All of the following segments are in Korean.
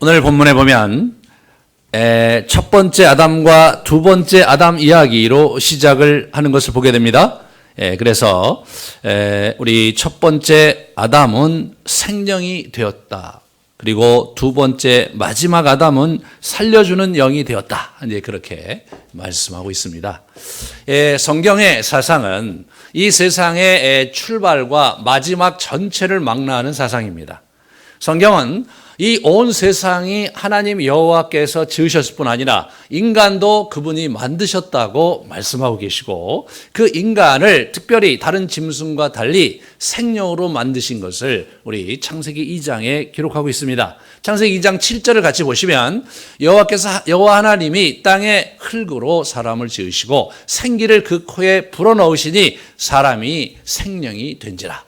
오늘 본문에 보면 첫 번째 아담과 두 번째 아담 이야기로 시작을 하는 것을 보게 됩니다. 그래서 우리 첫 번째 아담은 생명이 되었다. 그리고 두 번째 마지막 아담은 살려주는 영이 되었다. 이제 그렇게 말씀하고 있습니다. 성경의 사상은 이 세상의 출발과 마지막 전체를 망라하는 사상입니다. 성경은 이 온 세상이 하나님 여호와께서 지으셨을 뿐 아니라 인간도 그분이 만드셨다고 말씀하고 계시고, 그 인간을 특별히 다른 짐승과 달리 생명으로 만드신 것을 우리 창세기 2장에 기록하고 있습니다. 창세기 2장 7절을 같이 보시면 여호와 하나님이 땅에 흙으로 사람을 지으시고 생기를 그 코에 불어넣으시니 사람이 생명이 된지라.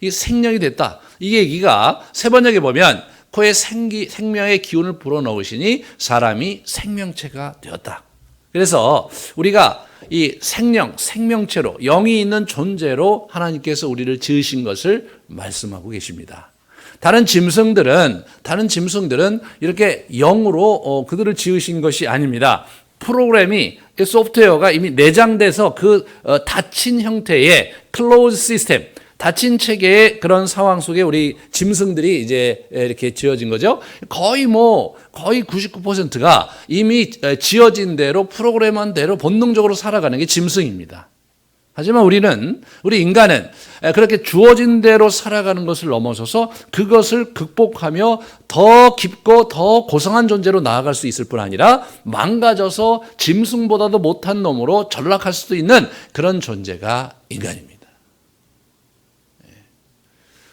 이게 생명이 됐다. 이 얘기가 세 번역에 보면 코에 생명의 기운을 불어넣으시니 사람이 생명체가 되었다. 그래서 우리가 이 생명체로 영이 있는 존재로 하나님께서 우리를 지으신 것을 말씀하고 계십니다. 다른 짐승들은 이렇게 영으로 그들을 지으신 것이 아닙니다. 프로그램이, 소프트웨어가 이미 내장돼서 그 닫힌 형태의 클로즈 시스템, 닫힌 체계의 그런 상황 속에 우리 짐승들이 이제 이렇게 지어진 거죠. 거의 99%가 이미 지어진 대로, 프로그램한 대로 본능적으로 살아가는 게 짐승입니다. 하지만 우리 인간은 그렇게 주어진 대로 살아가는 것을 넘어서서 그것을 극복하며 더 깊고 더 고상한 존재로 나아갈 수 있을 뿐 아니라 망가져서 짐승보다도 못한 놈으로 전락할 수도 있는 그런 존재가 인간입니다.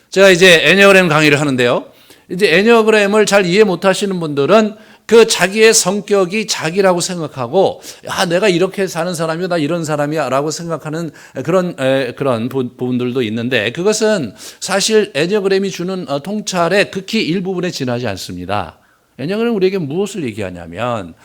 제가 이제 애니어그램 강의를 하는데요. 이제 애니어그램을 잘 이해 못 하시는 분들은 그 자기의 성격이 자기라고 생각하고, 내가 이렇게 사는 사람이야, 나 이런 사람이야 라고 생각하는 그런 부분들도 있는데, 그것은 사실 애니어그램이 주는 통찰의 극히 일부분에 지나지 않습니다. 애니어그램은 우리에게 무엇을 얘기하냐면,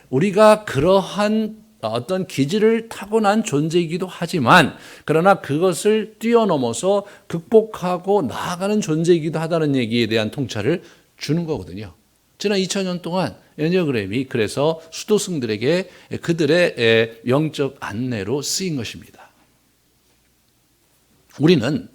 우리가 그러한 어떤 기질을 타고난 존재이기도 하지만, 그러나 그것을 뛰어넘어서 극복하고 나아가는 존재이기도 하다는 얘기에 대한 통찰을 주는 거거든요. 지난 2000년 동안 애니어그램이 그래서 수도승들에게 그들의 영적 안내로 쓰인 것입니다. 우리는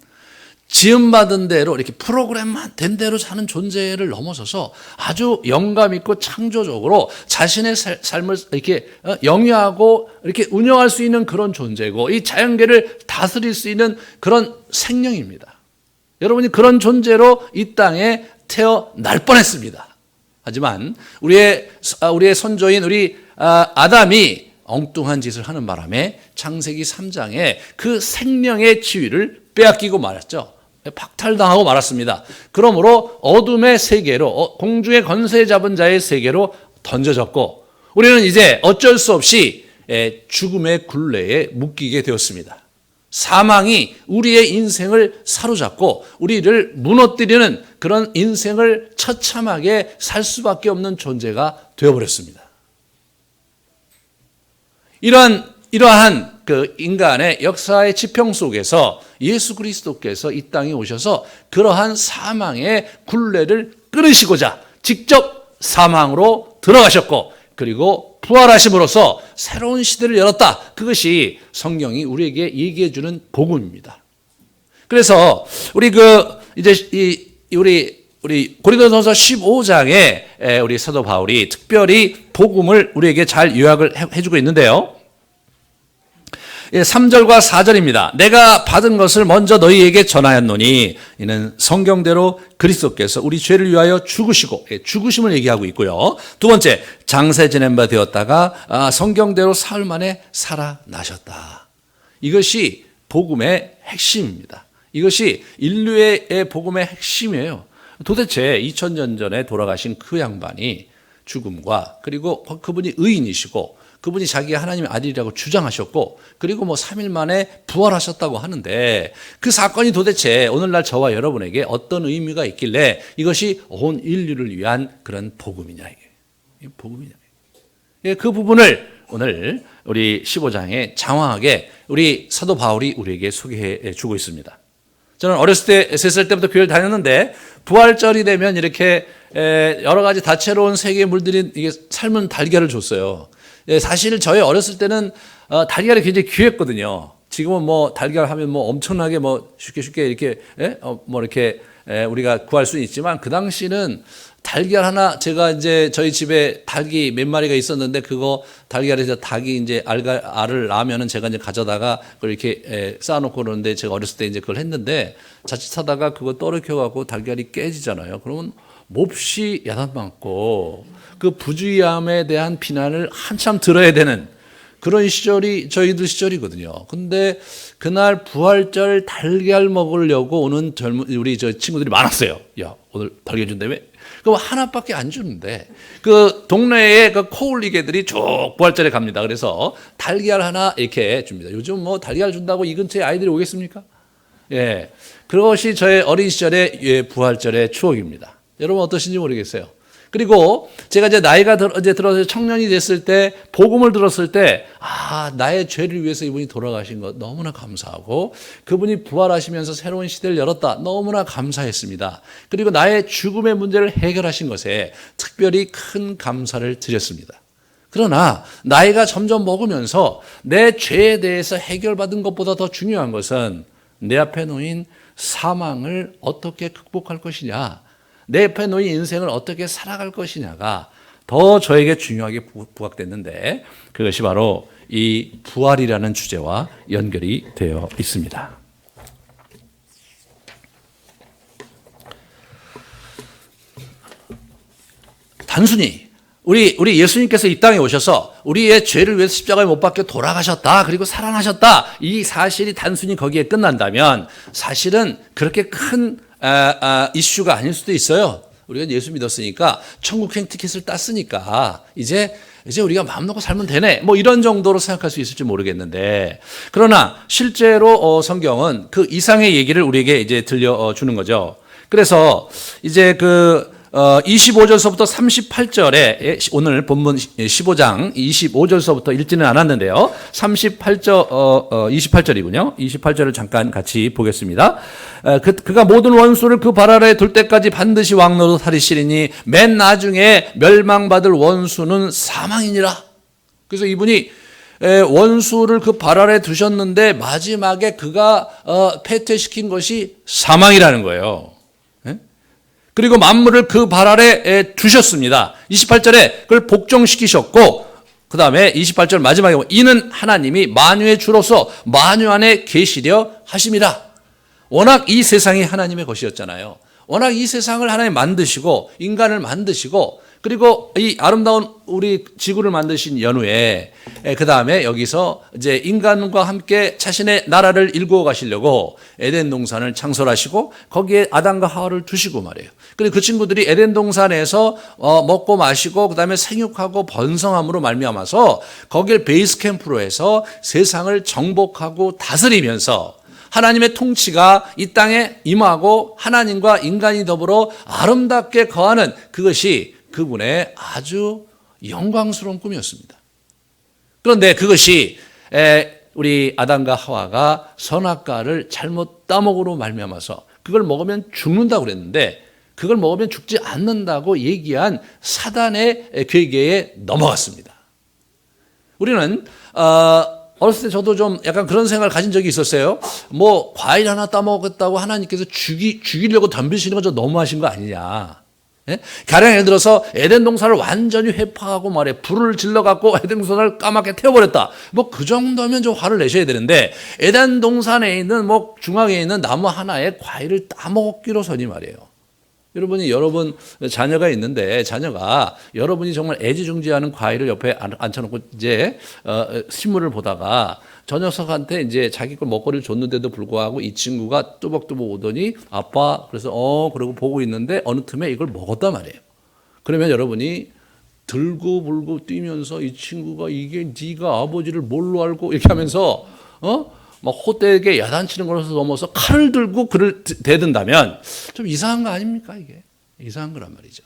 지음받은 대로, 이렇게 프로그램만 된 대로 사는 존재를 넘어서서 아주 영감 있고 창조적으로 자신의 삶을 이렇게 영위하고 이렇게 운영할 수 있는 그런 존재고, 이 자연계를 다스릴 수 있는 그런 생명입니다. 여러분이 그런 존재로 이 땅에 태어날 뻔했습니다. 하지만 우리의 선조인 아담이 엉뚱한 짓을 하는 바람에 창세기 3장에 그 생명의 지위를 빼앗기고 말았죠. 박탈당하고 말았습니다. 그러므로 어둠의 세계로, 공중의 권세 잡은 자의 세계로 던져졌고, 우리는 이제 어쩔 수 없이 죽음의 굴레에 묶이게 되었습니다. 사망이 우리의 인생을 사로잡고 우리를 무너뜨리는 그런 인생을 처참하게 살 수밖에 없는 존재가 되어버렸습니다. 이러한 그 인간의 역사의 지평 속에서 예수 그리스도께서 이 땅에 오셔서 그러한 사망의 굴레를 끊으시고자 직접 사망으로 들어가셨고, 그리고 부활하심으로써 새로운 시대를 열었다. 그것이 성경이 우리에게 얘기해 주는 복음입니다. 그래서 우리 고린도전서 15장에 우리 사도 바울이 특별히 복음을 우리에게 잘 요약을 해주고 있는데요. 3절과 4절입니다. 내가 받은 것을 먼저 너희에게 전하였노니 이는 성경대로 그리스도께서 우리 죄를 위하여 죽으시고, 죽으심을 얘기하고 있고요. 두 번째, 장세 지낸 바 되었다가 성경대로 사흘 만에 살아나셨다. 이것이 복음의 핵심입니다. 이것이 인류의 복음의 핵심이에요. 도대체 2000년 전에 돌아가신 그 양반이 죽음과, 그리고 그분이 의인이시고 그분이 자기가 하나님의 아들이라고 주장하셨고, 그리고 3일 만에 부활하셨다고 하는데, 그 사건이 도대체 오늘날 저와 여러분에게 어떤 의미가 있길래 이것이 온 인류를 위한 그런 복음이냐, 이게 복음이냐. 그 부분을 오늘 우리 15장에 장황하게 우리 사도 바울이 우리에게 소개해 주고 있습니다. 저는 어렸을 때, 3살 때부터 교회를 다녔는데 부활절이 되면 이렇게 여러 가지 다채로운 세계의 물들이 이게 삶은 달걀을 줬어요. 사실 저희 어렸을 때는 달걀이 굉장히 귀했거든요. 지금은 뭐 달걀 하면 뭐 엄청나게 뭐 쉽게 이렇게 뭐 이렇게 우리가 구할 수는 있지만 그 당시는 달걀 하나 제가 이제 저희 집에 닭이 몇 마리가 있었는데 그거 달걀에서 닭이 이제 알을 낳으면은 제가 이제 가져다가 그걸 이렇게 쌓아놓고 그러는데 제가 어렸을 때 이제 그걸 했는데 자칫하다가 그거 떨어져 갖고 달걀이 깨지잖아요. 그러면 몹시 야단맞고 그 부주의함에 대한 비난을 한참 들어야 되는 그런 시절이 저희들 시절이거든요. 근데 그날 부활절 달걀 먹으려고 오는 우리 저 친구들이 많았어요. 야, 오늘 달걀 준다며? 그럼 하나밖에 안 주는데 그 동네에 그 코올리개들이 쭉 부활절에 갑니다. 그래서 달걀 하나 이렇게 줍니다. 요즘 뭐 달걀 준다고 이 근처에 아이들이 오겠습니까? 예, 그것이 저의 어린 시절의 부활절의 추억입니다. 여러분 어떠신지 모르겠어요. 그리고 제가 이제 나이가 들어서 청년이 됐을 때 복음을 들었을 때 나의 죄를 위해서 이분이 돌아가신 것 너무나 감사하고 그분이 부활하시면서 새로운 시대를 열었다 너무나 감사했습니다. 그리고 나의 죽음의 문제를 해결하신 것에 특별히 큰 감사를 드렸습니다. 그러나 나이가 점점 먹으면서 내 죄에 대해서 해결받은 것보다 더 중요한 것은 내 앞에 놓인 사망을 어떻게 극복할 것이냐, 내 옆에 놓인 인생을 어떻게 살아갈 것이냐가 더 저에게 중요하게 부각됐는데 그것이 바로 이 부활이라는 주제와 연결이 되어 있습니다. 단순히 우리 예수님께서 이 땅에 오셔서 우리의 죄를 위해서 십자가에 못 박혀 돌아가셨다, 그리고 살아나셨다, 이 사실이 단순히 거기에 끝난다면 사실은 그렇게 큰 이슈가 아닐 수도 있어요. 우리가 예수 믿었으니까 천국행 티켓을 땄으니까 이제 우리가 마음 놓고 살면 되네, 뭐 이런 정도로 생각할 수 있을지 모르겠는데, 그러나 실제로 성경은 그 이상의 얘기를 우리에게 이제 들려주는 거죠. 그래서 이제 25절서부터 38절에 오늘 본문 15장 25절서부터 읽지는 않았는데요. 28절이군요. 28절을 잠깐 같이 보겠습니다. 그가 모든 원수를 그 발 아래에 둘 때까지 반드시 왕노로 살이시리니 맨 나중에 멸망받을 원수는 사망이니라. 그래서 이분이 원수를 그 발 아래에 두셨는데 마지막에 그가 패퇴시킨 것이 사망이라는 거예요. 그리고 만물을 그 발 아래에 두셨습니다. 28절에 그걸 복종시키셨고, 그 다음에 28절 마지막에 이는 하나님이 만유의 주로서 만유 안에 계시려 하심이라. 워낙 이 세상이 하나님의 것이었잖아요. 워낙 이 세상을 하나님 만드시고 인간을 만드시고 그리고 이 아름다운 우리 지구를 만드신 연후에 그 다음에 여기서 이제 인간과 함께 자신의 나라를 일구어 가시려고 에덴 동산을 창설하시고 거기에 아담과 하와를 두시고 말이에요. 그리고 그 친구들이 에덴 동산에서 먹고 마시고 그 다음에 생육하고 번성함으로 말미암아서 거길 베이스 캠프로 해서 세상을 정복하고 다스리면서 하나님의 통치가 이 땅에 임하고 하나님과 인간이 더불어 아름답게 거하는 그것이 그분의 아주 영광스러운 꿈이었습니다. 그런데 그것이 우리 아담과 하와가 선악과를 잘못 따먹으로 말미암아서 그걸 먹으면 죽는다고 그랬는데 그걸 먹으면 죽지 않는다고 얘기한 사단의 괴계에 넘어갔습니다. 우리는 어렸을 때 저도 좀 약간 그런 생각을 가진 적이 있었어요. 뭐 과일 하나 따먹었다고 하나님께서 죽이려고 덤비시는 건 좀 너무하신 거 아니냐. 예? 가령 예를 들어서 에덴 동산을 완전히 회파하고 말해 불을 질러갖고 에덴 동산을 까맣게 태워버렸다. 뭐 그 정도면 좀 화를 내셔야 되는데 에덴 동산에 있는 뭐 중앙에 있는 나무 하나에 과일을 따먹기로서니 말이에요. 여러분 자녀가 있는데 자녀가 여러분이 정말 애지중지하는 과일을 옆에 앉혀놓고 이제 신문을 보다가 저 녀석한테 이제 자기 걸 먹거리를 줬는데도 불구하고 이 친구가 뚜벅뚜벅 오더니 아빠 그래서 그러고 보고 있는데 어느 틈에 이걸 먹었단 말이에요. 그러면 여러분이 들고 불고 뛰면서 이 친구가 이게 네가 아버지를 뭘로 알고 이렇게 하면서 막 헛되게 야단치는 것에서 넘어서 칼을 들고 그를 대든다면 좀 이상한 거 아닙니까? 이게 이상한 거란 말이죠.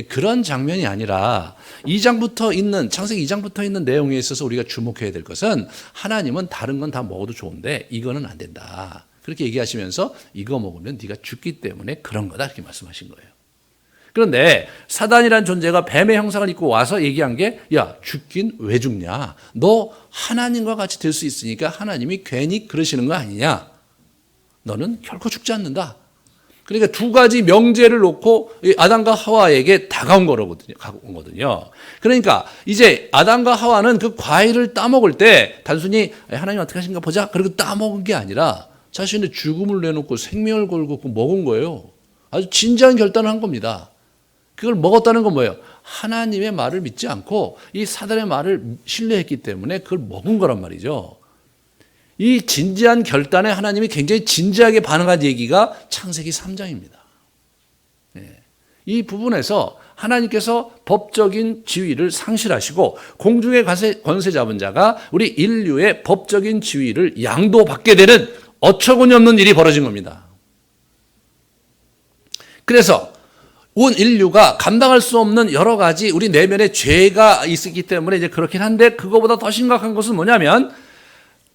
그런 장면이 아니라 2장부터 있는 창세기 2장부터 있는 내용에 있어서 우리가 주목해야 될 것은 하나님은 다른 건 다 먹어도 좋은데 이거는 안 된다. 그렇게 얘기하시면서 이거 먹으면 네가 죽기 때문에 그런 거다 이렇게 말씀하신 거예요. 그런데 사단이란 존재가 뱀의 형상을 입고 와서 얘기한 게, 야, 죽긴 왜 죽냐? 너 하나님과 같이 될 수 있으니까 하나님이 괜히 그러시는 거 아니냐? 너는 결코 죽지 않는다. 그러니까 두 가지 명제를 놓고 아담과 하와에게 다가온 거거든요. 그러니까 이제 아담과 하와는 그 과일을 따먹을 때 단순히 하나님 어떻게 하신가 보자 그리고 따먹은 게 아니라 자신의 죽음을 내놓고 생명을 걸고 먹은 거예요. 아주 진지한 결단을 한 겁니다. 그걸 먹었다는 건 뭐예요? 하나님의 말을 믿지 않고 이 사단의 말을 신뢰했기 때문에 그걸 먹은 거란 말이죠. 이 진지한 결단에 하나님이 굉장히 진지하게 반응한 얘기가 창세기 3장입니다. 이 부분에서 하나님께서 법적인 지위를 상실하시고 공중의 권세 잡은 자가 우리 인류의 법적인 지위를 양도받게 되는 어처구니 없는 일이 벌어진 겁니다. 그래서 온 인류가 감당할 수 없는 여러 가지 우리 내면에 죄가 있었기 때문에 이제 그렇긴 한데, 그거보다 더 심각한 것은 뭐냐면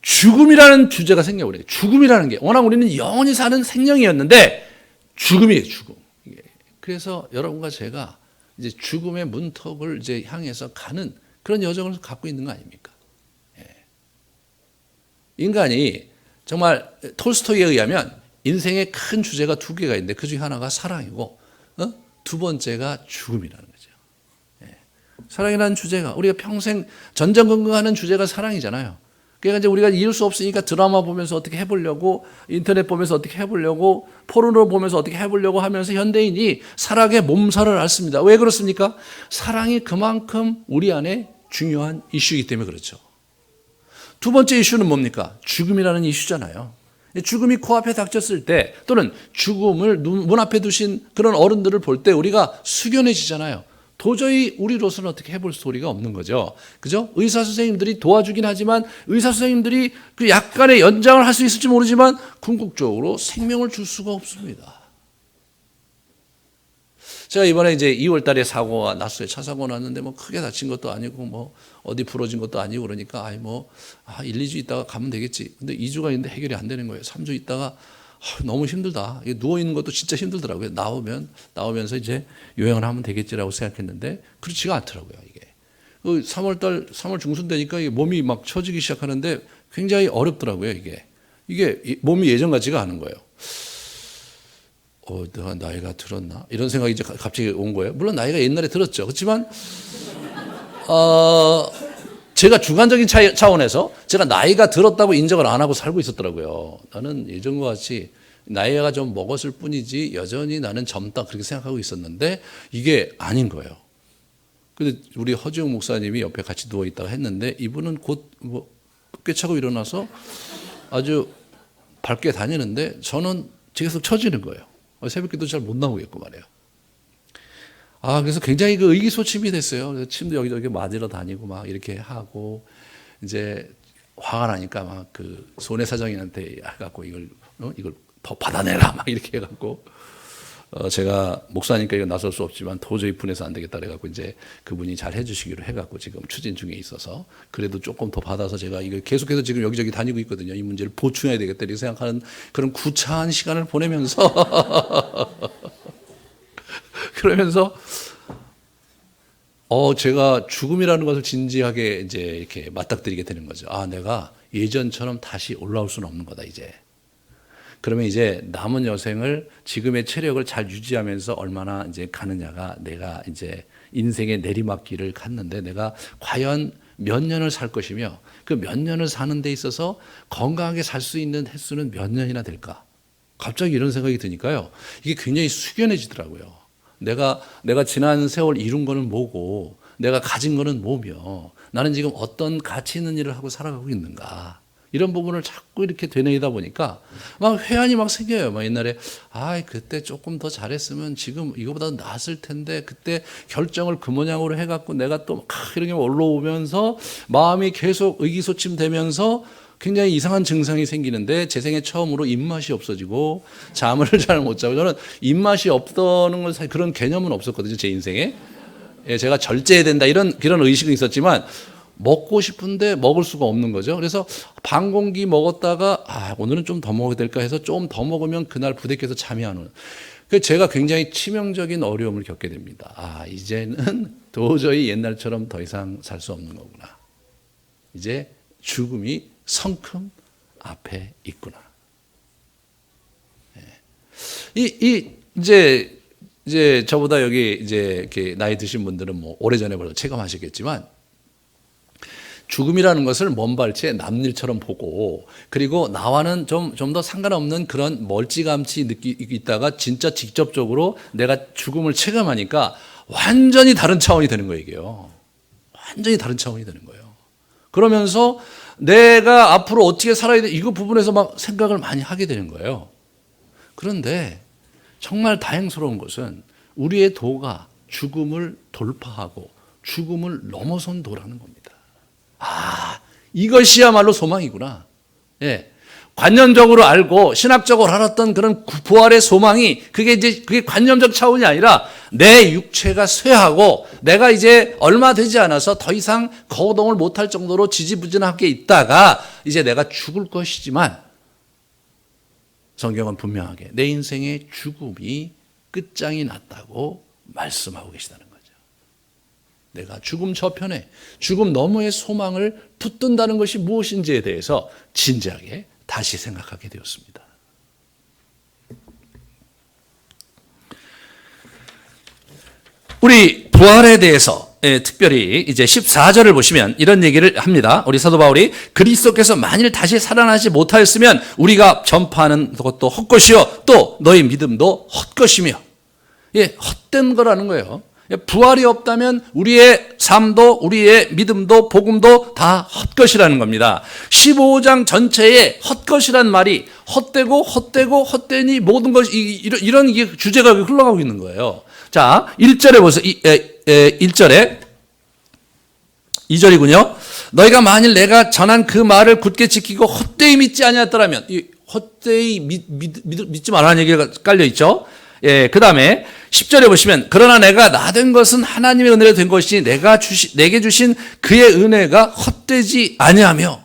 죽음이라는 주제가 생겨버려요. 죽음이라는 게, 워낙 우리는 영원히 사는 생명이었는데 죽음이에요, 죽음. 그래서 여러분과 제가 이제 죽음의 문턱을 이제 향해서 가는 그런 여정을 갖고 있는 거 아닙니까? 인간이 정말 톨스토이에 의하면 인생의 큰 주제가 두 개가 있는데 그 중에 하나가 사랑이고 두 번째가 죽음이라는 거죠. 사랑이라는 주제가 우리가 평생 전전긍긍하는 주제가 사랑이잖아요. 그러니까 이제 우리가 이룰 수 없으니까 드라마 보면서 어떻게 해보려고, 인터넷 보면서 어떻게 해보려고, 포르노 보면서 어떻게 해보려고 하면서 현대인이 사랑의 몸살을 앓습니다. 왜 그렇습니까? 사랑이 그만큼 우리 안에 중요한 이슈이기 때문에 그렇죠. 두 번째 이슈는 뭡니까? 죽음이라는 이슈잖아요. 죽음이 코앞에 닥쳤을 때, 또는 죽음을 문 앞에 두신 그런 어른들을 볼 때 우리가 숙연해지잖아요. 도저히 우리로서는 어떻게 해볼 소리가 없는 거죠. 그죠? 의사 선생님들이 도와주긴 하지만 의사 선생님들이 그 약간의 연장을 할 수 있을지 모르지만 궁극적으로 생명을 줄 수가 없습니다. 제가 이번에 이제 2월 달에 사고가 났어요. 차 사고 났는데 뭐 크게 다친 것도 아니고 뭐 어디 부러진 것도 아니고 그러니까 1, 2주 있다가 가면 되겠지. 근데 2주가 있는데 해결이 안 되는 거예요. 3주 있다가 너무 힘들다. 누워 있는 것도 진짜 힘들더라고요. 나오면서 이제 요양을 하면 되겠지라고 생각했는데 그렇지가 않더라고요. 이게 3월 중순 되니까 몸이 막 처지기 시작하는데 굉장히 어렵더라고요. 이게 몸이 예전 같지가 않은 거예요. 내가 나이가 들었나? 이런 생각이 이제 갑자기 온 거예요. 물론 나이가 옛날에 들었죠. 그렇지만 제가 주관적인 차원에서 제가 나이가 들었다고 인정을 안 하고 살고 있었더라고요. 나는 예전과 같이 나이가 좀 먹었을 뿐이지 여전히 나는 젊다 그렇게 생각하고 있었는데 이게 아닌 거예요. 근데 우리 허지용 목사님이 옆에 같이 누워 있다가 했는데 이분은 곧 꿰차고 일어나서 아주 밝게 다니는데 저는 계속 처지는 거예요. 새벽기도 잘 못 나오겠고 말이에요. 그래서 굉장히 그 의기소침이 됐어요. 그래서 침도 여기저기 맞으러 다니고 막 이렇게 하고 이제 화가 나니까 막 그 손해사장님한테 해갖고 이걸 더 받아내라 막 이렇게 해갖고 제가 목사니까 이거 나설 수 없지만 도저히 분해서 안 되겠다 그래갖고 이제 그분이 잘 해주시기로 해갖고 지금 추진 중에 있어서 그래도 조금 더 받아서 제가 이걸 계속해서 지금 여기저기 다니고 있거든요. 이 문제를 보충해야 되겠다 이렇게 생각하는 그런 구차한 시간을 보내면서 그러면서 제가 죽음이라는 것을 진지하게 이제 이렇게 맞닥뜨리게 되는 거죠. 내가 예전처럼 다시 올라올 수는 없는 거다 이제. 그러면 이제 남은 여생을 지금의 체력을 잘 유지하면서 얼마나 이제 가느냐가 내가 이제 인생의 내리막길을 갔는데 내가 과연 몇 년을 살 것이며 그 몇 년을 사는 데 있어서 건강하게 살 수 있는 횟수는 몇 년이나 될까? 갑자기 이런 생각이 드니까요. 이게 굉장히 숙연해지더라고요. 내가 지난 세월 이룬 거는 뭐고 내가 가진 거는 뭐며 나는 지금 어떤 가치 있는 일을 하고 살아가고 있는가. 이런 부분을 자꾸 이렇게 되뇌이다 보니까 막 회한이 막 생겨요. 막 옛날에 그때 조금 더 잘했으면 지금 이거보다 나았을 텐데 그때 결정을 그 모양으로 해갖고 내가 또 이렇게 올라오면서 마음이 계속 의기소침되면서 굉장히 이상한 증상이 생기는데 제 생애 처음으로 입맛이 없어지고 잠을 잘 못 자고 저는 입맛이 없다는 건 사실 그런 개념은 없었거든요. 제 인생에. 제가 절제해야 된다 이런 의식은 있었지만 먹고 싶은데 먹을 수가 없는 거죠. 그래서 반 공기 먹었다가 오늘은 좀 더 먹어야 될까 해서 좀 더 먹으면 그날 부대껴서 잠이 안 오는. 제가 굉장히 치명적인 어려움을 겪게 됩니다. 이제는 도저히 옛날처럼 더 이상 살 수 없는 거구나. 이제 죽음이 성큼 앞에 있구나. 이제 저보다 여기 이렇게 나이 드신 분들은 뭐 오래전에 벌써 체감하셨겠지만, 죽음이라는 것을 먼발치에 남일처럼 보고, 그리고 나와는 좀 더 상관없는 그런 멀찌감치 있다가 진짜 직접적으로 내가 죽음을 체감하니까 완전히 다른 차원이 되는 거예요, 이게요. 완전히 다른 차원이 되는 거예요. 그러면서 내가 앞으로 어떻게 살아야 돼, 이거 부분에서 막 생각을 많이 하게 되는 거예요. 그런데 정말 다행스러운 것은 우리의 도가 죽음을 돌파하고 죽음을 넘어선 도라는 겁니다. 이것이야말로 소망이구나. 예. 관념적으로 알고 신학적으로 알았던 그런 부활의 소망이 그게 관념적 차원이 아니라 내 육체가 쇠하고 내가 이제 얼마 되지 않아서 더 이상 거동을 못할 정도로 지지부진하게 있다가 이제 내가 죽을 것이지만, 성경은 분명하게 내 인생의 죽음이 끝장이 났다고 말씀하고 계시다는 거죠. 내가 죽음 저편에, 죽음 너머의 소망을 붙든다는 것이 무엇인지에 대해서 진지하게 다시 생각하게 되었습니다. 우리 부활에 대해서 특별히 이제 14절을 보시면 이런 얘기를 합니다. 우리 사도 바울이 그리스도께서 만일 다시 살아나지 못하였으면 우리가 전파하는 것도 헛것이요 또 너희 믿음도 헛것이며, 헛된 거라는 거예요. 부활이 없다면 우리의 삶도 우리의 믿음도 복음도 다 헛것이라는 겁니다. 15장 전체에 헛것이란 말이 헛되고 헛되니 모든 것이 이런 주제가 흘러가고 있는 거예요. 자, 1절에 보세요. 1절에 2절이군요. 너희가 만일 내가 전한 그 말을 굳게 지키고 헛되이 믿지 아니하였더라면, 이 헛되이 믿지 말라는 얘기가 깔려 있죠. 그 다음에 10절에 보시면 그러나 내가 나 된 것은 하나님의 은혜로 된 것이니 내게 주신 그의 은혜가 헛되지 아니하며,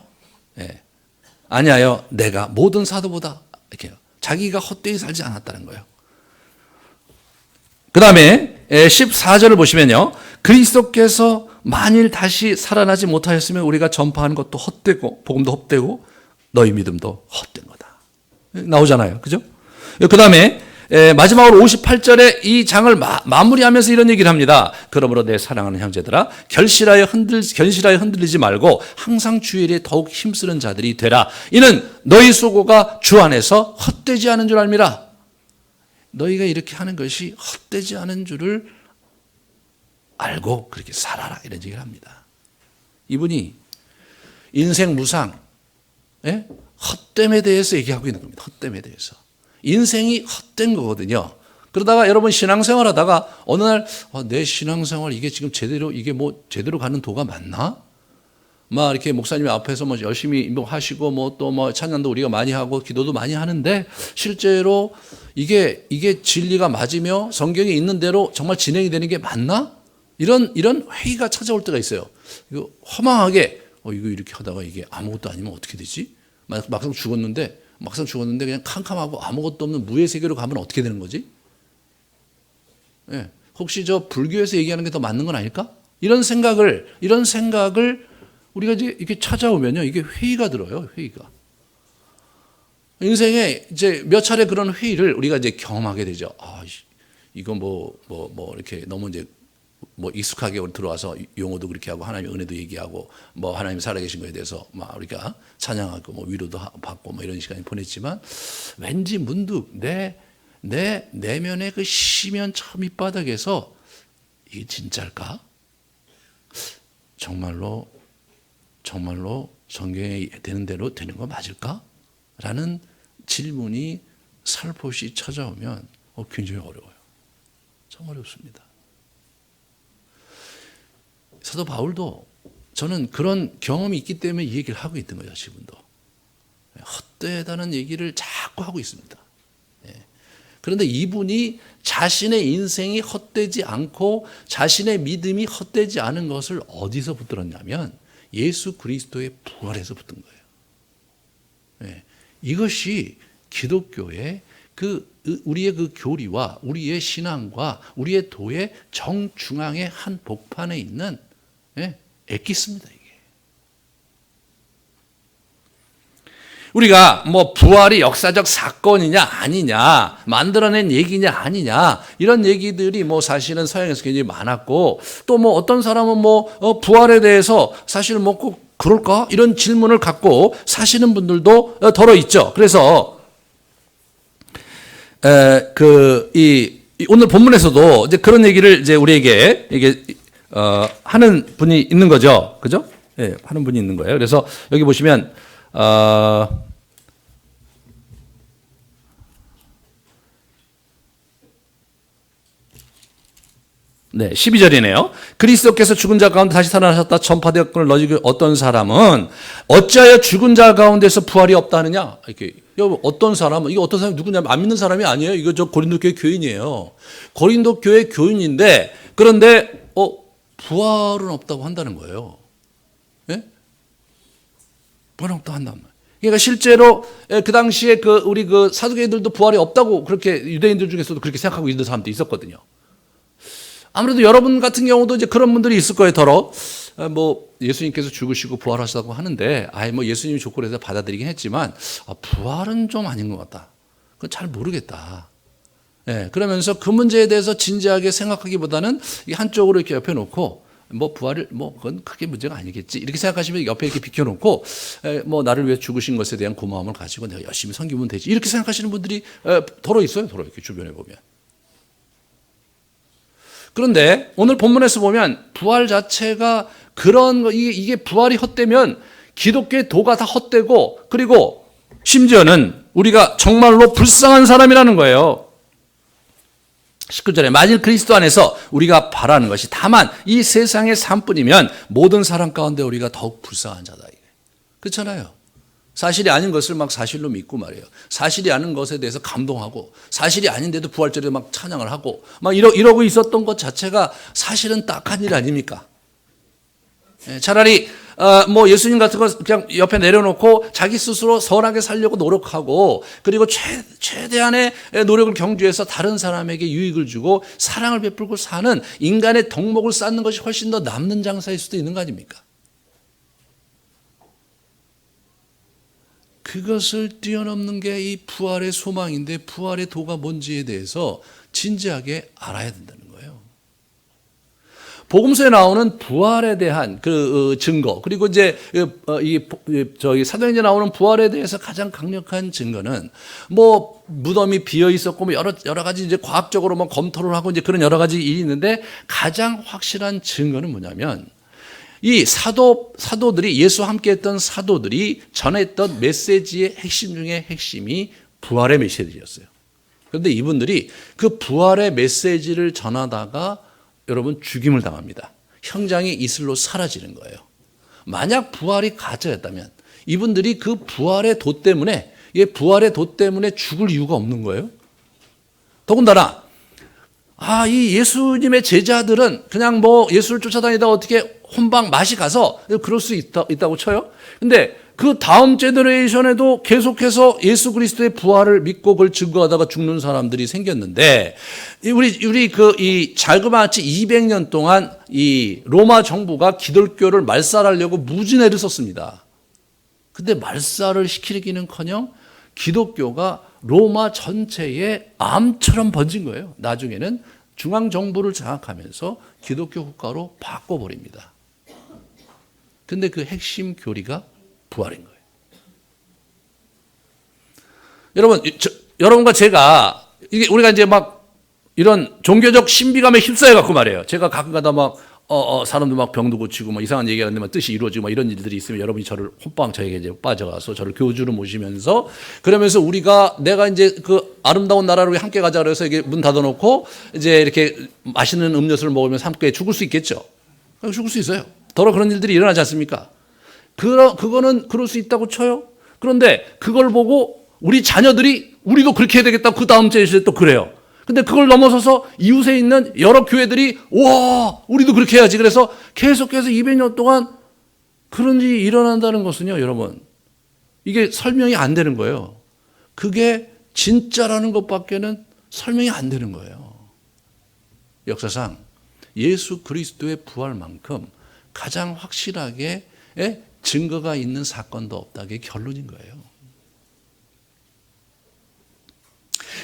아니하여 내가 모든 사도보다 이렇게요. 자기가 헛되이 살지 않았다는 거예요. 그 다음에 14절을 보시면요. 그리스도께서 만일 다시 살아나지 못하였으면 우리가 전파하는 것도 헛되고 복음도 헛되고 너희 믿음도 헛된 거다. 나오잖아요. 그죠? 그 다음에 마지막으로 58절에 이 장을 마무리하면서 이런 얘기를 합니다. 그러므로 내 사랑하는 형제들아 견실하여 흔들리지 말고 항상 주의 일에 더욱 힘쓰는 자들이 되라. 이는 너희 수고가 주 안에서 헛되지 않은 줄 알미라. 너희가 이렇게 하는 것이 헛되지 않은 줄을 알고 그렇게 살아라, 이런 얘기를 합니다. 이분이 인생 무상, 헛됨에 대해서 얘기하고 있는 겁니다. 헛됨에 대해서. 인생이 헛된 거거든요. 그러다가 여러분 신앙생활 하다가 어느 날 내 신앙생활 이게 지금 이게 뭐 제대로 가는 도가 맞나? 막 이렇게 목사님 앞에서 뭐 열심히 뭐 하시고 또 찬양도 우리가 많이 하고 기도도 많이 하는데 실제로 이게 진리가 맞으며 성경에 있는 대로 정말 진행이 되는 게 맞나? 이런 회의가 찾아올 때가 있어요. 이거 허망하게 이거 이렇게 하다가 이게 아무것도 아니면 어떻게 되지? 막상 죽었는데 그냥 캄캄하고 아무것도 없는 무의 세계로 가면 어떻게 되는 거지? 혹시 저 불교에서 얘기하는 게 더 맞는 건 아닐까? 이런 생각을 우리가 이제 이렇게 찾아오면요, 이게 회의가 들어요. 회의가. 인생에 이제 몇 차례 그런 회의를 우리가 이제 경험하게 되죠. 이거 이렇게 너무 이제 익숙하게 들어와서 용어도 그렇게 하고 하나님의 은혜도 얘기하고 하나님 살아계신 거에 대해서 우리가 찬양하고 위로도 받고 이런 시간을 보냈지만 왠지 문득 내 내면의 그 심연 저 밑바닥에서 이게 진짜일까? 정말로 성경에 되는 대로 되는 거 맞을까? 라는 질문이 살포시 찾아오면 굉장히 어려워요. 참 어렵습니다. 사도 바울도 저는 그런 경험이 있기 때문에 이 얘기를 하고 있는 거예요. 지금도. 헛되다는 얘기를 자꾸 하고 있습니다. 그런데 이분이 자신의 인생이 헛되지 않고 자신의 믿음이 헛되지 않은 것을 어디서 붙들었냐면 예수 그리스도의 부활에서 붙든 거예요. 이것이 기독교의 그 우리의 그 교리와 우리의 신앙과 우리의 도의 정중앙의 한 복판에 있는 엑기스입니다. 이게. 우리가 뭐 부활이 역사적 사건이냐 아니냐, 만들어낸 얘기냐 아니냐, 이런 얘기들이 뭐 사실은 서양에서 굉장히 많았고, 또 뭐 어떤 사람은 뭐 부활에 대해서 사실은 뭐 꼭 그럴까? 이런 질문을 갖고 사시는 분들도 더러 있죠. 그래서 오늘 본문에서도 이제 그런 얘기를 이제 우리에게 이게 하는 분이 있는 거죠. 그죠? 예, 하는 분이 있는 거예요. 그래서 여기 보시면 네, 12절이네요. 그리스도께서 죽은 자 가운데 다시 살아나셨다 전파되었거늘 너희 어떤 사람은 어찌하여 죽은 자 가운데서 부활이 없다느냐? 이렇게 어떤 사람은, 이게 어떤 사람이 누구냐면 안 믿는 사람이 아니에요. 이거 저 고린도 교회 교인이에요. 고린도 교회 교인인데, 그런데 부활은 없다고 한다는 거예요. 예? 부활은 없다고 한단 말이에요. 그러니까 실제로 그 당시에 우리 사두개인들도 부활이 없다고 그렇게 유대인들 중에서도 그렇게 생각하고 있는 사람도 있었거든요. 아무래도 여러분 같은 경우도 이제 그런 분들이 있을 거예요. 뭐 예수님께서 죽으시고 부활하셨다고 하는데, 뭐 예수님이 조건을 해서 받아들이긴 했지만 부활은 좀 아닌 것 같다. 그건 잘 모르겠다. 예, 그러면서 그 문제에 대해서 진지하게 생각하기보다는 한쪽으로 이렇게 옆에 놓고 뭐 부활을 뭐 그건 크게 문제가 아니겠지 이렇게 생각하시면 옆에 이렇게 비켜놓고 뭐 나를 위해 죽으신 것에 대한 고마움을 가지고 내가 열심히 섬기면 되지 이렇게 생각하시는 분들이 더러 있어요. 더러 이렇게 주변에 보면. 그런데 오늘 본문에서 보면 부활 자체가 그런 이게 부활이 헛되면 기독교의 도가 다 헛되고, 그리고 심지어는 우리가 정말로 불쌍한 사람이라는 거예요. 19절에 만일 그리스도 안에서 우리가 바라는 것이 다만 이 세상의 삶뿐이면 모든 사람 가운데 우리가 더욱 불쌍한 자다. 그렇잖아요. 사실이 아닌 것을 막 사실로 믿고 말이에요. 사실이 아닌 것에 대해서 감동하고, 사실이 아닌데도 부활절에 막 찬양을 하고 막 이러고 있었던 것 자체가 사실은 딱한 일 아닙니까? 차라리 뭐 예수님 같은 거 그냥 옆에 내려놓고 자기 스스로 선하게 살려고 노력하고, 그리고 최대한의 노력을 경주해서 다른 사람에게 유익을 주고 사랑을 베풀고 사는 인간의 덕목을 쌓는 것이 훨씬 더 남는 장사일 수도 있는 거 아닙니까? 그것을 뛰어넘는 게 이 부활의 소망인데, 부활의 도가 뭔지에 대해서 진지하게 알아야 된다는 거예요. 복음서에 나오는 부활에 대한 그 증거, 그리고 이제 사도행전에 나오는 부활에 대해서 가장 강력한 증거는 뭐 무덤이 비어 있었고 뭐 여러 가지 이제 과학적으로 뭐 검토를 하고 이제 그런 여러 가지 일이 있는데, 가장 확실한 증거는 뭐냐면 이 사도들이, 예수와 함께 했던 사도들이 전했던 메시지의 핵심 중에 핵심이 부활의 메시지였어요. 그런데 이분들이 그 부활의 메시지를 전하다가 여러분 죽임을 당합니다. 형장이 이슬로 사라지는 거예요. 만약 부활이 가짜였다면 이분들이 그 부활의 도 때문에 죽을 이유가 없는 거예요. 더군다나 이 예수님의 제자들은 그냥 뭐 예수를 쫓아다니다 어떻게 혼방 맛이 가서 그럴 수 있다고 쳐요. 근데 그 다음 제너레이션에도 계속해서 예수 그리스도의 부활을 믿고 그걸 증거하다가 죽는 사람들이 생겼는데, 우리 이 자그마치 200년 동안 이 로마 정부가 기독교를 말살하려고 무진 애를 썼습니다. 근데 말살을 시키기는커녕 기독교가 로마 전체에 암처럼 번진 거예요. 나중에는 중앙 정부를 장악하면서 기독교 국가로 바꿔버립니다. 근데 그 핵심 교리가 부활인 거예요. 여러분, 여러분과 제가 우리가 이제 막 이런 종교적 신비감에 휩싸여 갖고 말이에요. 제가 가끔가다 막 사람들 막 병도 고치고 막 이상한 얘기하는데 막 뜻이 이루어지고 막 이런 일들이 있으면 여러분이 저를 혼방 저에게 이제 빠져가서 저를 교주로 모시면서, 그러면서 내가 이제 그 아름다운 나라로 함께 가자 그래서 이게 문 닫아놓고 이제 이렇게 맛있는 음료수를 먹으면서 함께 죽을 수 있겠죠. 죽을 수 있어요. 더러 그런 일들이 일어나지 않습니까? 그거는 그럴 수 있다고 쳐요. 그런데 그걸 보고 우리 자녀들이 우리도 그렇게 해야 되겠다고 그 다음 주에 또 그래요. 근데 그걸 넘어서서 이웃에 있는 여러 교회들이 와 우리도 그렇게 해야지. 그래서 계속해서 200년 동안 그런 일이 일어난다는 것은요, 여러분, 이게 설명이 안 되는 거예요. 그게 진짜라는 것밖에는 설명이 안 되는 거예요. 역사상 예수 그리스도의 부활만큼 가장 확실하게 증거가 있는 사건도 없다게 결론인 거예요.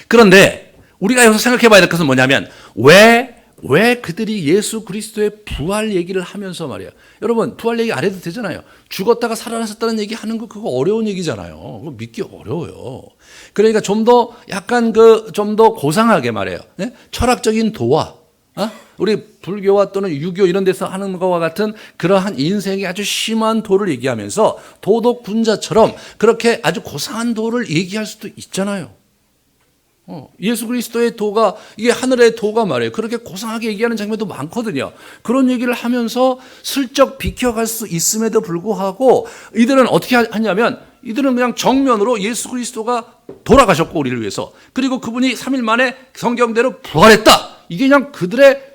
그런데 우리가 여기서 생각해 봐야 될 것은 뭐냐면 왜 그들이 예수 그리스도의 부활 얘기를 하면서 말이에요. 여러분 부활 얘기 안 해도 되잖아요. 죽었다가 살아나셨다는 얘기 하는 거 그거 어려운 얘기잖아요. 그거 믿기 어려워요. 그러니까 좀 더 약간 좀 더 고상하게 말해요. 네? 철학적인 도화, 우리 불교와 또는 유교 이런 데서 하는 것과 같은 그러한 인생의 아주 심한 도를 얘기하면서 도덕 군자처럼 그렇게 아주 고상한 도를 얘기할 수도 있잖아요. 예수 그리스도의 도가 이게 하늘의 도가 말이에요. 그렇게 고상하게 얘기하는 장면도 많거든요. 그런 얘기를 하면서 슬쩍 비켜갈 수 있음에도 불구하고 이들은 어떻게 하냐면 이들은 그냥 정면으로 예수 그리스도가 돌아가셨고 우리를 위해서 그리고 그분이 3일 만에 성경대로 부활했다. 이게 그냥 그들의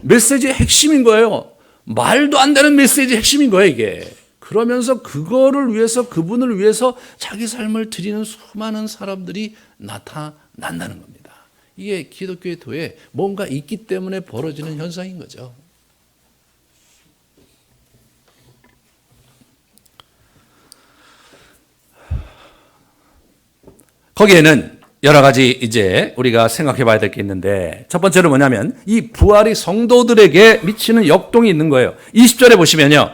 메시지의 핵심인 거예요. 말도 안 되는 메시지의 핵심인 거예요 이게. 그러면서 그거를 위해서 그분을 위해서 자기 삶을 드리는 수많은 사람들이 나타난다는 겁니다. 이게 기독교의 도에 뭔가 있기 때문에 벌어지는 현상인 거죠. 거기에는 여러 가지 이제 우리가 생각해 봐야 될 게 있는데 첫 번째로 뭐냐면 이 부활이 성도들에게 미치는 역동이 있는 거예요. 20절에 보시면요.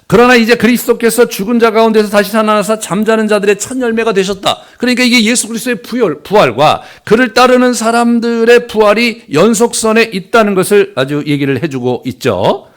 그러나 이제 그리스도께서 죽은 자 가운데서 다시 살아나사 잠자는 자들의 첫 열매가 되셨다. 그러니까 이게 예수 그리스도의 부활과 그를 따르는 사람들의 부활이 연속선에 있다는 것을 아주 얘기를 해주고 있죠.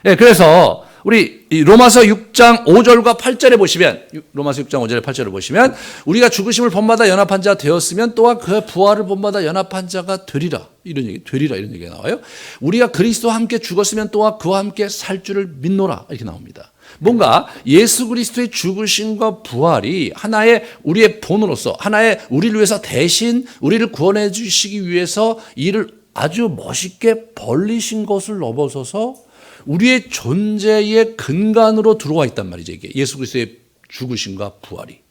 그래서 우리 로마서 6장 5절과 8절에 보시면 로마서 6장 5절에 8절을 보시면 우리가 죽으심을 본받아 연합한 자 되었으면 또한 그 부활을 본받아 연합한 자가 되리라 이런 얘기가 나와요. 우리가 그리스도와 함께 죽었으면 또한 그와 함께 살 줄을 믿노라 이렇게 나옵니다. 뭔가 예수 그리스도의 죽으심과 부활이 하나의 우리의 본으로서 하나의 우리를 위해서 대신 우리를 구원해 주시기 위해서 이를 아주 멋있게 벌리신 것을 넘어서서 우리의 존재의 근간으로 들어와 있단 말이죠. 이게 예수 그리스도의 죽으심과 부활이.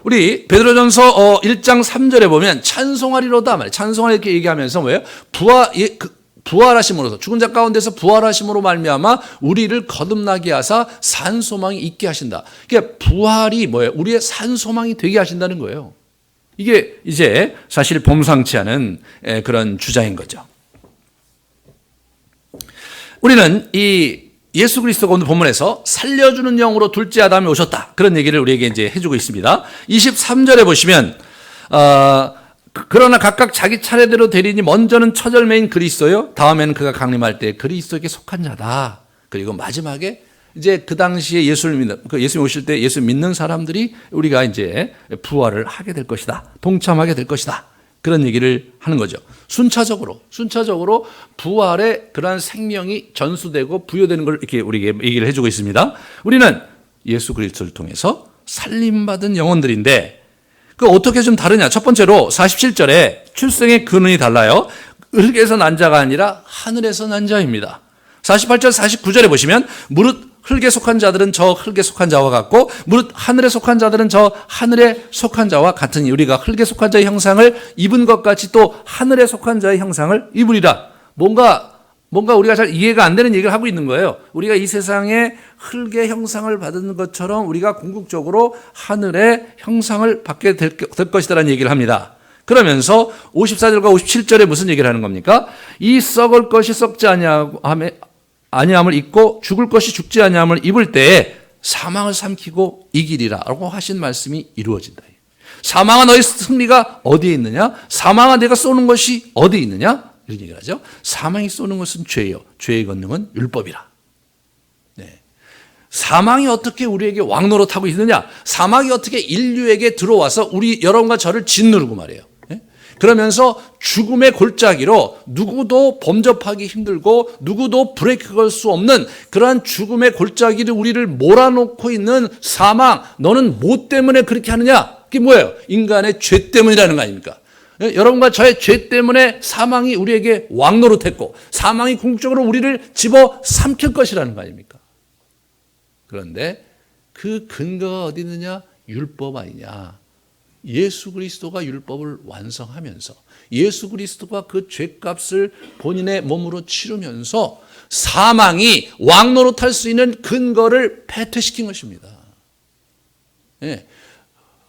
우리 베드로전서 1장 3절에 보면 찬송하리로다 말이에요. 찬송하리 이렇게 얘기하면서 뭐예요? 부활하심으로서 죽은 자 가운데서 부활하심으로 말미암아 우리를 거듭나게 하사 산 소망이 있게 하신다. 그러니까 부활이 뭐예요? 우리의 산 소망이 되게 하신다는 거예요. 이게 이제 사실 범상치 않은 그런 주장인 거죠. 우리는 이 예수 그리스도가 오늘 본문에서 살려주는 영으로 둘째 아담이 오셨다. 그런 얘기를 우리에게 이제 해주고 있습니다. 23절에 보시면, 그러나 각각 자기 차례대로 되리니 먼저는 첫 열매인 그리스도요. 다음에는 그가 강림할 때 그리스도에게 속한 자다. 그리고 마지막에 이제 그 당시에 예수를 믿는, 예수님 오실 때 예수 믿는 사람들이 우리가 이제 부활을 하게 될 것이다. 동참하게 될 것이다. 그런 얘기를 하는 거죠. 순차적으로 부활의 그러한 생명이 전수되고 부여되는 걸 이렇게 우리에게 얘기를 해주고 있습니다. 우리는 예수 그리스도를 통해서 살림받은 영혼들인데 그 어떻게 좀 다르냐? 첫 번째로 47절에 출생의 근원이 달라요. 흙에서 난 자가 아니라 하늘에서 난 자입니다. 48절 49절에 보시면 무릇 흙에 속한 자들은 저 흙에 속한 자와 같고 무릇 하늘에 속한 자들은 저 하늘에 속한 자와 같으니 우리가 흙에 속한 자의 형상을 입은 것 같이 또 하늘에 속한 자의 형상을 입으리라. 뭔가 우리가 잘 이해가 안 되는 얘기를 하고 있는 거예요. 우리가 이 세상에 흙의 형상을 받은 것처럼 우리가 궁극적으로 하늘의 형상을 받게 될 것이다라는 얘기를 합니다. 그러면서 54절과 57절에 무슨 얘기를 하는 겁니까? 이 썩을 것이 썩지 아니함을 입고 죽을 것이 죽지 아니함을 입을 때에 사망을 삼키고 이기리라 라고 하신 말씀이 이루어진다. 사망아 너의 승리가 어디에 있느냐? 사망아 내가 쏘는 것이 어디에 있느냐? 이런 얘기를 하죠. 사망이 쏘는 것은 죄요. 죄의 권능은 율법이라. 네. 사망이 어떻게 우리에게 왕노릇하고 있느냐? 사망이 어떻게 인류에게 들어와서 우리 여러분과 저를 짓누르고 말이에요. 그러면서 죽음의 골짜기로 누구도 범접하기 힘들고 누구도 브레이크 걸 수 없는 그러한 죽음의 골짜기를 우리를 몰아놓고 있는 사망, 너는 뭐 때문에 그렇게 하느냐? 그게 뭐예요? 인간의 죄 때문이라는 거 아닙니까? 여러분과 저의 죄 때문에 사망이 우리에게 왕노릇했고 사망이 궁극적으로 우리를 집어 삼킬 것이라는 거 아닙니까? 그런데 그 근거가 어디 있느냐? 율법 아니냐. 예수 그리스도가 율법을 완성하면서 예수 그리스도가 그 죄값을 본인의 몸으로 치르면서 사망이 왕노릇할 수 있는 근거를 패퇴시킨 것입니다. 예.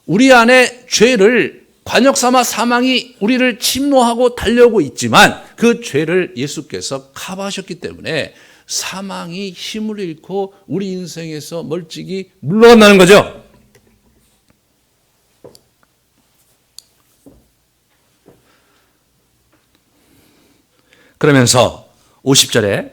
우리 안에 죄를 관역 삼아 사망이 우리를 침노하고 달려오고 있지만 그 죄를 예수께서 커버하셨기 때문에 사망이 힘을 잃고 우리 인생에서 멀찍이 물러간다는 거죠. 그러면서 50절에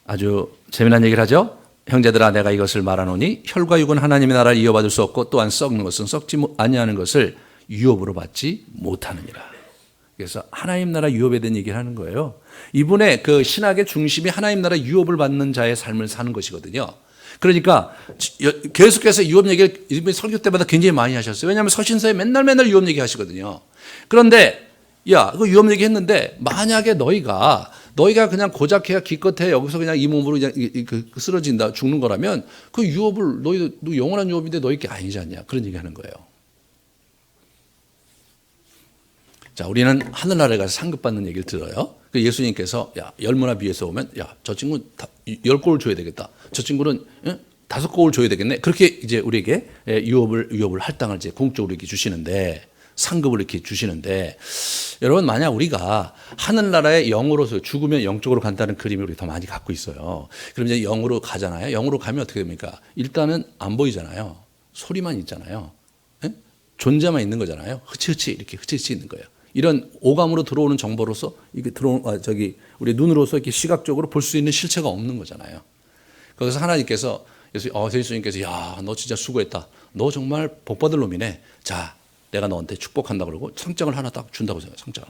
아주 재미난 얘기를 하죠. 형제들아 내가 이것을 말하노니 혈과 육은 하나님의 나라를 이어받을 수 없고 또한 썩는 것은 썩지 아니하는 것을 유업으로 받지 못하느니라. 그래서 하나님 나라 유업에 대한 얘기를 하는 거예요. 이분의 그 신학의 중심이 하나님 나라 유업을 받는 자의 삶을 사는 것이거든요. 그러니까 계속해서 유업 얘기를 이분 설교 때마다 굉장히 많이 하셨어요. 왜냐하면 서신서에 맨날 유업 얘기 하시거든요. 그런데 야, 그 유업 얘기 했는데 만약에 너희가 그냥 고작해야 기껏해 여기서 그냥 이 몸으로 그냥 쓰러진다 죽는 거라면 그 유업을 너희도 영원한 유업인데 너희 게 아니지 않냐 그런 얘기 하는 거예요. 자, 우리는 하늘나라에 가서 상급받는 얘기를 들어요. 그 예수님께서 야 10문화 비해서 오면 야 저 친구 10골 줘야 되겠다. 저 친구는 5골 줘야 되겠네. 그렇게 이제 우리에게 유업을 할당을 이제 공적으로 이렇게 주시는데 상급을 이렇게 주시는데 여러분 만약 우리가 하늘나라의 영으로서 죽으면 영적으로 간다는 그림을 우리 더 많이 갖고 있어요. 그럼 이제 영으로 가잖아요. 영으로 가면 어떻게 됩니까? 일단은 안 보이잖아요. 소리만 있잖아요. 네? 존재만 있는 거잖아요. 흐치흐치 이렇게 흐치흐치 있는 거예요. 이런 오감으로 들어오는 정보로서 이게 우리 눈으로서 이렇게 시각적으로 볼 수 있는 실체가 없는 거잖아요. 거기서 하나님께서 예수님께서 야, 너 진짜 수고했다. 너 정말 복 받을 놈이네. 자, 내가 너한테 축복한다 그러고 상장을 하나 딱 준다고 생각해요. 상장을.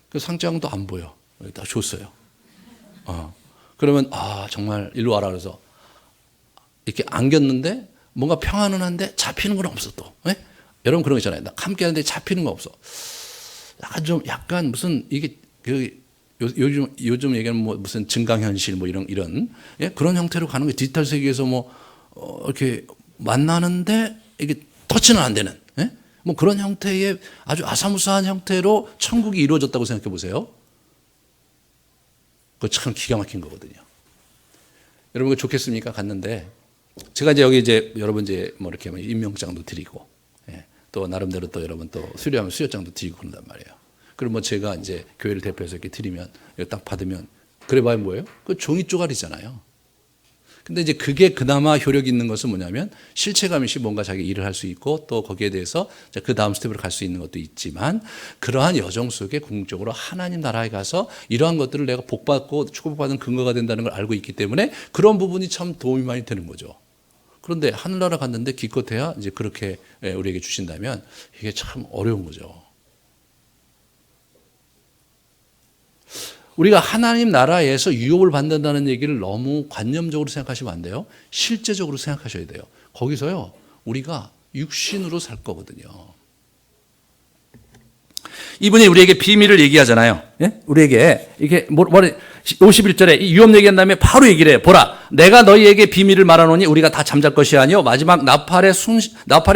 그 상장도 안 보여. 딱 줬어요. 그러면 정말 일로 와라 그래서 이렇게 안겼는데 뭔가 평안은 한데 잡히는 건 없어 또. 네? 여러분 그런 거 있잖아요. 함께 하는데 잡히는 거 없어. 약간 무슨 이게 요즘 얘기하는 뭐 무슨 증강현실 뭐 이런 예? 그런 형태로 가는 게 디지털 세계에서 이렇게 만나는데 이게 터치는 안 되는 예? 뭐 그런 형태의 아주 아사무사한 형태로 천국이 이루어졌다고 생각해 보세요. 그거 참 기가 막힌 거거든요. 여러분 그 좋겠습니까? 갔는데 제가 이제 여기 여러분 뭐 이렇게 임명장도 드리고 또 나름대로 또 여러분 또 수료하면 수료장도 드리고 그런단 말이에요. 그리고 뭐 제가 이제 교회를 대표해서 이렇게 드리면 이거 딱 받으면 그래 봐야 뭐예요? 그 종이 쪼가리잖아요. 근데 이제 그게 그나마 효력이 있는 것은 뭐냐면 실체감 있이 뭔가 자기 일을 할 수 있고 또 거기에 대해서 그 다음 스텝으로 갈 수 있는 것도 있지만 그러한 여정 속에 궁극적으로 하나님 나라에 가서 이러한 것들을 내가 복받고 축복받은 근거가 된다는 걸 알고 있기 때문에 그런 부분이 참 도움이 많이 되는 거죠. 그런데 하늘나라 갔는데 기껏해야 이제 그렇게 우리에게 주신다면 이게 참 어려운 거죠. 우리가 하나님 나라에서 유업을 받는다는 얘기를 너무 관념적으로 생각하시면 안 돼요. 실제적으로 생각하셔야 돼요. 거기서요, 우리가 육신으로 살 거거든요. 이분이 우리에게 비밀을 얘기하잖아요. 예? 우리에게 이게 51절에 이 유업 얘기한 다음에 바로 얘기를 해요. 보라, 내가 너희에게 비밀을 말하노니 우리가 다 잠잘 것이 아니요 마지막 나팔의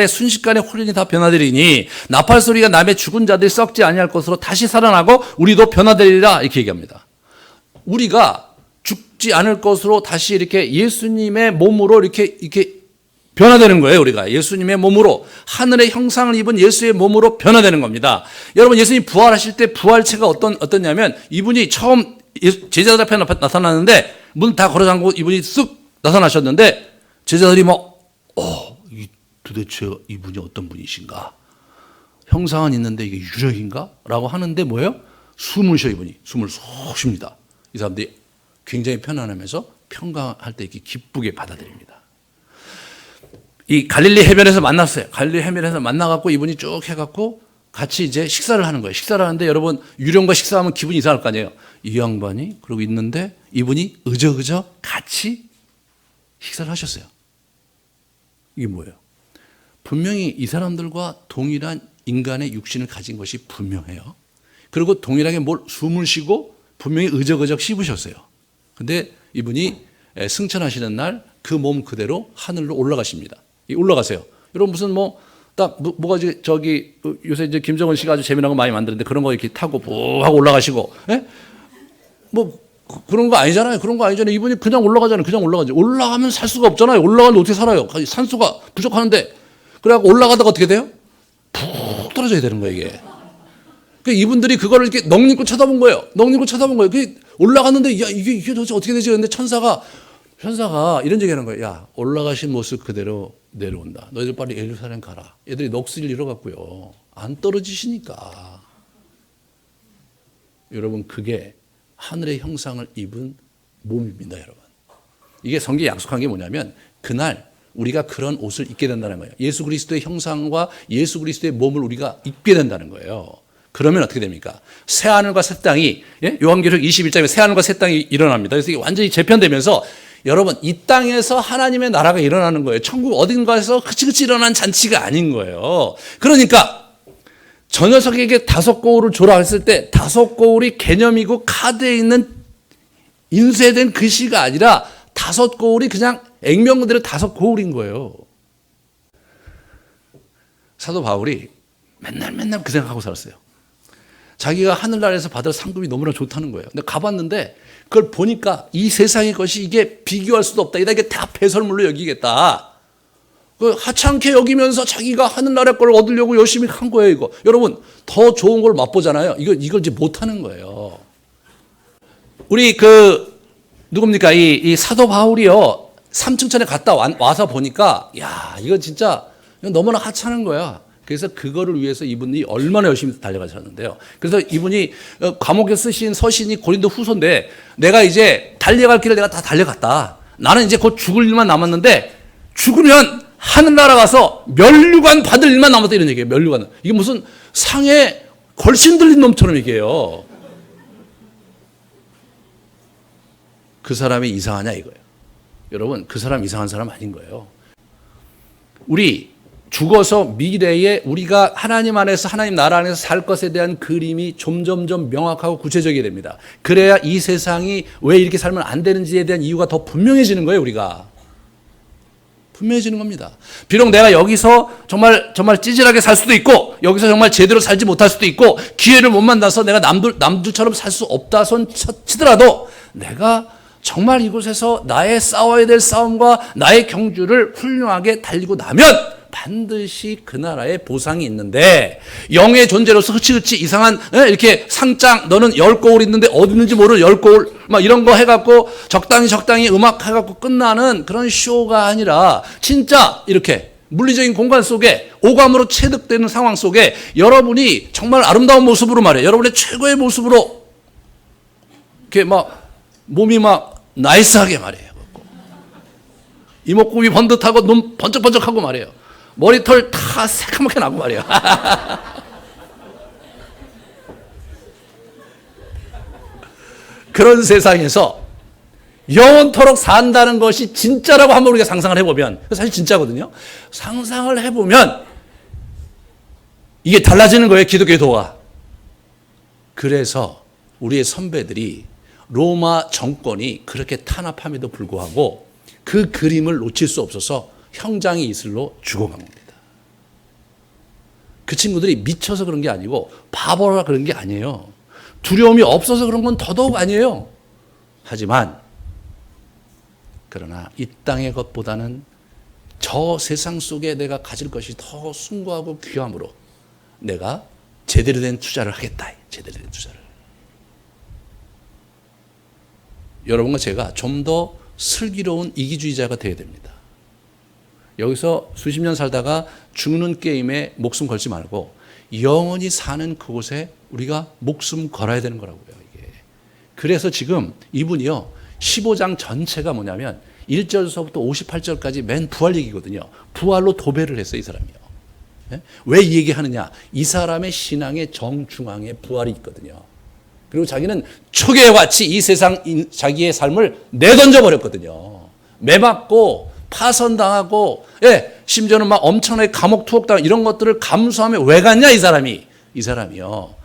순식간에 훈련이 다 변화되리니 나팔 소리가 남의 죽은 자들이 썩지 아니할 것으로 다시 살아나고 우리도 변화되리라 이렇게 얘기합니다. 우리가 죽지 않을 것으로 다시 이렇게 예수님의 몸으로 이렇게 변화되는 거예요. 우리가 예수님의 몸으로 하늘의 형상을 입은 예수의 몸으로 변화되는 겁니다. 여러분 예수님 부활하실 때 부활체가 어떻냐면 이분이 처음 제자들 앞에 나타났는데 문 다 걸어 잠그고 이분이 쓱 나타나셨는데 제자들이 도대체 이분이 어떤 분이신가? 형상은 있는데 이게 유력인가? 라고 하는데 뭐예요? 숨을 쉬어 이분이. 숨을 쏙 쉽니다. 이 사람들이 굉장히 편안하면서 평강할 때 이렇게 기쁘게 받아들입니다. 이 갈릴리 해변에서 만났어요. 갈릴리 해변에서 만나갖고 이분이 쭉 해갖고 같이 이제 식사를 하는 거예요. 식사를 하는데 여러분 유령과 식사하면 기분이 이상할 거 아니에요. 이 양반이 그러고 있는데 이분이 의저의저 같이 식사를 하셨어요. 이게 뭐예요? 분명히 이 사람들과 동일한 인간의 육신을 가진 것이 분명해요. 그리고 동일하게 숨을 쉬고 분명히 의저의저 씹으셨어요. 근데 이분이 승천하시는 날 그 몸 그대로 하늘로 올라가십니다. 올라가세요. 여러분 무슨 뭐가 저기 요새 이제 김정은 씨가 아주 재미난 거 많이 만드는데 그런 거 이렇게 타고 부 하고 올라가시고, 예? 그런 거 아니잖아요. 그런 거 아니잖아요. 이분이 그냥 올라가잖아요. 그냥 올라가죠. 올라가면 살 수가 없잖아요. 올라가는데 어떻게 살아요? 산소가 부족하는데. 그래갖고 올라가다가 어떻게 돼요? 푹 떨어져야 되는 거예요, 이게. 이분들이 그거를 이렇게 넋놓고 쳐다본 거예요. 넋놓고 쳐다본 거예요. 그게 올라갔는데, 야, 이게 도대체 어떻게 되지? 근데 천사가 이런 얘기 하는 거예요. 야, 올라가신 모습 그대로 내려온다. 너희들 빨리 예루살렘 가라. 애들이 넋을 잃어갖고요. 안 떨어지시니까. 여러분, 그게 하늘의 형상을 입은 몸입니다, 여러분. 이게 성경이 약속한 게 뭐냐면, 그날 우리가 그런 옷을 입게 된다는 거예요. 예수 그리스도의 형상과 예수 그리스도의 몸을 우리가 입게 된다는 거예요. 그러면 어떻게 됩니까? 새 하늘과 새 땅이, 요한계시록 21장에 새 하늘과 새 땅이 일어납니다. 그래서 이게 완전히 재편되면서 여러분, 이 땅에서 하나님의 나라가 일어나는 거예요. 천국 어딘가에서 그치 일어난 잔치가 아닌 거예요. 그러니까 저 녀석에게 5거울을 줘라 했을 때 5거울이 개념이고 카드에 있는 인쇄된 글씨가 아니라 5거울이 그냥 액면 그대로 5거울인 거예요. 사도 바울이 맨날 그 생각하고 살았어요. 자기가 하늘나라에서 받을 상급이 너무나 좋다는 거예요. 근데 가봤는데 그걸 보니까 이 세상의 것이 이게 비교할 수도 없다. 이게 다 배설물로 여기겠다. 그 하찮게 여기면서 자기가 하늘나라 걸 얻으려고 열심히 한 거예요, 이거. 여러분, 더 좋은 걸 맛보잖아요. 이걸 이제 못하는 거예요. 우리 누굽니까? 이 사도 바울이요. 3층천에 갔다 와서 보니까, 야, 이거 진짜 너무나 하찮은 거야. 그래서 그거를 위해서 이분이 얼마나 열심히 달려가셨는데요. 그래서 이분이 감옥에 쓰신 서신이 고린도 후서인데, 내가 이제 달려갈 길을 내가 다 달려갔다. 나는 이제 곧 죽을 일만 남았는데, 죽으면 하늘나라 가서 면류관 받을 일만 남았다, 이런 얘기예요. 면류관. 이게 무슨 상에 걸신 들린 놈처럼 얘기해요. 그 사람이 이상하냐 이거예요. 여러분, 그 사람 이상한 사람 아닌 거예요. 우리 죽어서 미래에 우리가 하나님 안에서, 하나님 나라 안에서 살 것에 대한 그림이 점점점 명확하고 구체적이 됩니다. 그래야 이 세상이 왜 이렇게 살면 안 되는지에 대한 이유가 더 분명해지는 거예요, 우리가. 분명해지는 겁니다. 비록 내가 여기서 정말 찌질하게 살 수도 있고, 여기서 정말 제대로 살지 못할 수도 있고, 기회를 못 만나서 내가 남들처럼 살 수 없다 손 치더라도, 내가 정말 이곳에서 나의 싸워야 될 싸움과 나의 경주를 훌륭하게 달리고 나면 반드시 그 나라에 보상이 있는데, 영의 존재로서 흐치흐치 이상한 이렇게 상장, 너는 10거울 있는데 어디 있는지 모르는 10거울 막 이런 거 해갖고 적당히 음악 해갖고 끝나는 그런 쇼가 아니라, 진짜 이렇게 물리적인 공간 속에 오감으로 체득되는 상황 속에 여러분이 정말 아름다운 모습으로 말이에요. 여러분의 최고의 모습으로 이렇게 몸이 나이스하게 말이에요. 이목구비 번듯하고 눈 번쩍번쩍하고 말이에요. 머리털 다 새까맣게 나고 말이에요. 그런 세상에서 영원토록 산다는 것이 진짜라고 한번 우리가 상상을 해보면, 사실 진짜거든요. 상상을 해보면 이게 달라지는 거예요, 기독교의 도가. 그래서 우리의 선배들이 로마 정권이 그렇게 탄압함에도 불구하고 그 그림을 놓칠 수 없어서 형장의 이슬로 죽어간 겁니다. 그 친구들이 미쳐서 그런 게 아니고 바보라 그런 게 아니에요. 두려움이 없어서 그런 건 더더욱 아니에요. 하지만 그러나 이 땅의 것보다는 저 세상 속에 내가 가질 것이 더 숭고하고 귀함으로 내가 제대로 된 투자를 하겠다. 제대로 된 투자를. 여러분과 제가 좀 더 슬기로운 이기주의자가 되어야 됩니다. 여기서 수십 년 살다가 죽는 게임에 목숨 걸지 말고 영원히 사는 그곳에 우리가 목숨 걸어야 되는 거라고요, 이게. 그래서 지금 이분이요, 15장 전체가 뭐냐면 1절서부터 58절까지 맨 부활 얘기거든요. 부활로 도배를 했어요, 이 사람이요. 왜 이 얘기 하느냐? 이 사람의 신앙의 정중앙에 부활이 있거든요. 그리고 자기는 초계와 같이 이 세상 자기의 삶을 내던져 버렸거든요. 매맞고 파선당하고, 심지어는 막 엄청나게 감옥 투옥당 이런 것들을 감수하며 왜 갔냐, 이 사람이요.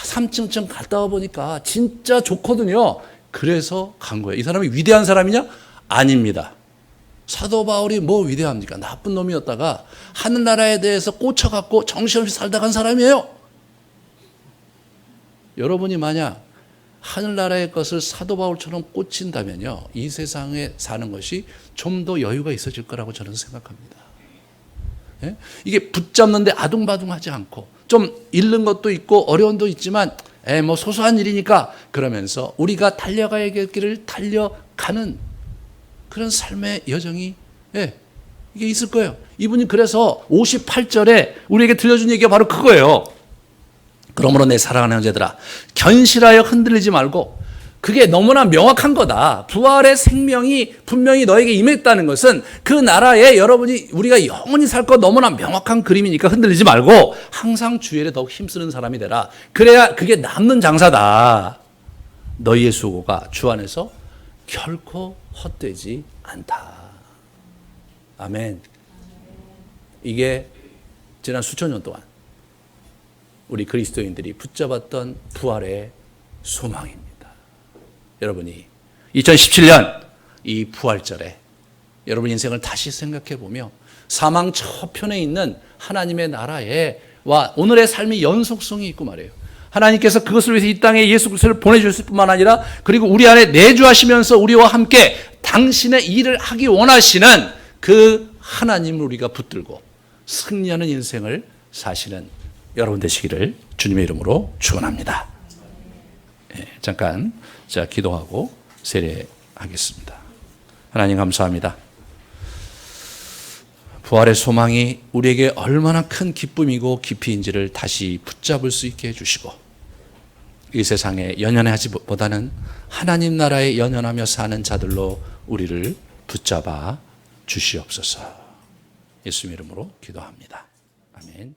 3층쯤 갔다 와 보니까 진짜 좋거든요. 그래서 간 거예요. 이 사람이 위대한 사람이냐? 아닙니다. 사도 바울이 뭐 위대합니까? 나쁜 놈이었다가 하늘나라에 대해서 꽂혀갖고 정신없이 살다 간 사람이에요. 여러분이 만약 하늘나라의 것을 사도 바울처럼 꽂힌다면요, 이 세상에 사는 것이 좀 더 여유가 있어질 거라고 저는 생각합니다. 예? 이게 붙잡는데 아둥바둥하지 않고 좀 잃는 것도 있고 어려움도 있지만 뭐 소소한 일이니까 그러면서 우리가 달려가야 할 길을 달려가는 그런 삶의 여정이 이게 있을 거예요. 이분이 그래서 58절에 우리에게 들려준 얘기가 바로 그거예요. 그러므로 내 사랑하는 형제들아, 견실하여 흔들리지 말고, 그게 너무나 명확한 거다. 부활의 생명이 분명히 너에게 임했다는 것은 그 나라에 여러분이 우리가 영원히 살 것 너무나 명확한 그림이니까 흔들리지 말고 항상 주의 일에 더욱 힘쓰는 사람이 되라. 그래야 그게 남는 장사다. 너희의 수고가 주 안에서 결코 헛되지 않다. 아멘. 이게 지난 수천 년 동안 우리 그리스도인들이 붙잡았던 부활의 소망입니다. 여러분이 2017년 이 부활절에 여러분 인생을 다시 생각해 보며 사망 저편에 있는 하나님의 나라와 오늘의 삶이 연속성이 있고 말이에요. 하나님께서 그것을 위해서 이 땅에 예수 그리스도를 보내주실 뿐만 아니라 그리고 우리 안에 내주하시면서 우리와 함께 당신의 일을 하기 원하시는 그 하나님을 우리가 붙들고 승리하는 인생을 사시는 여러분 되시기를 주님의 이름으로 축원합니다. 잠깐 기도하고 세례하겠습니다. 하나님 감사합니다. 부활의 소망이 우리에게 얼마나 큰 기쁨이고 깊이인지를 다시 붙잡을 수 있게 해주시고 이 세상에 연연하지보다는 하나님 나라에 연연하며 사는 자들로 우리를 붙잡아 주시옵소서. 예수님 이름으로 기도합니다. 아멘.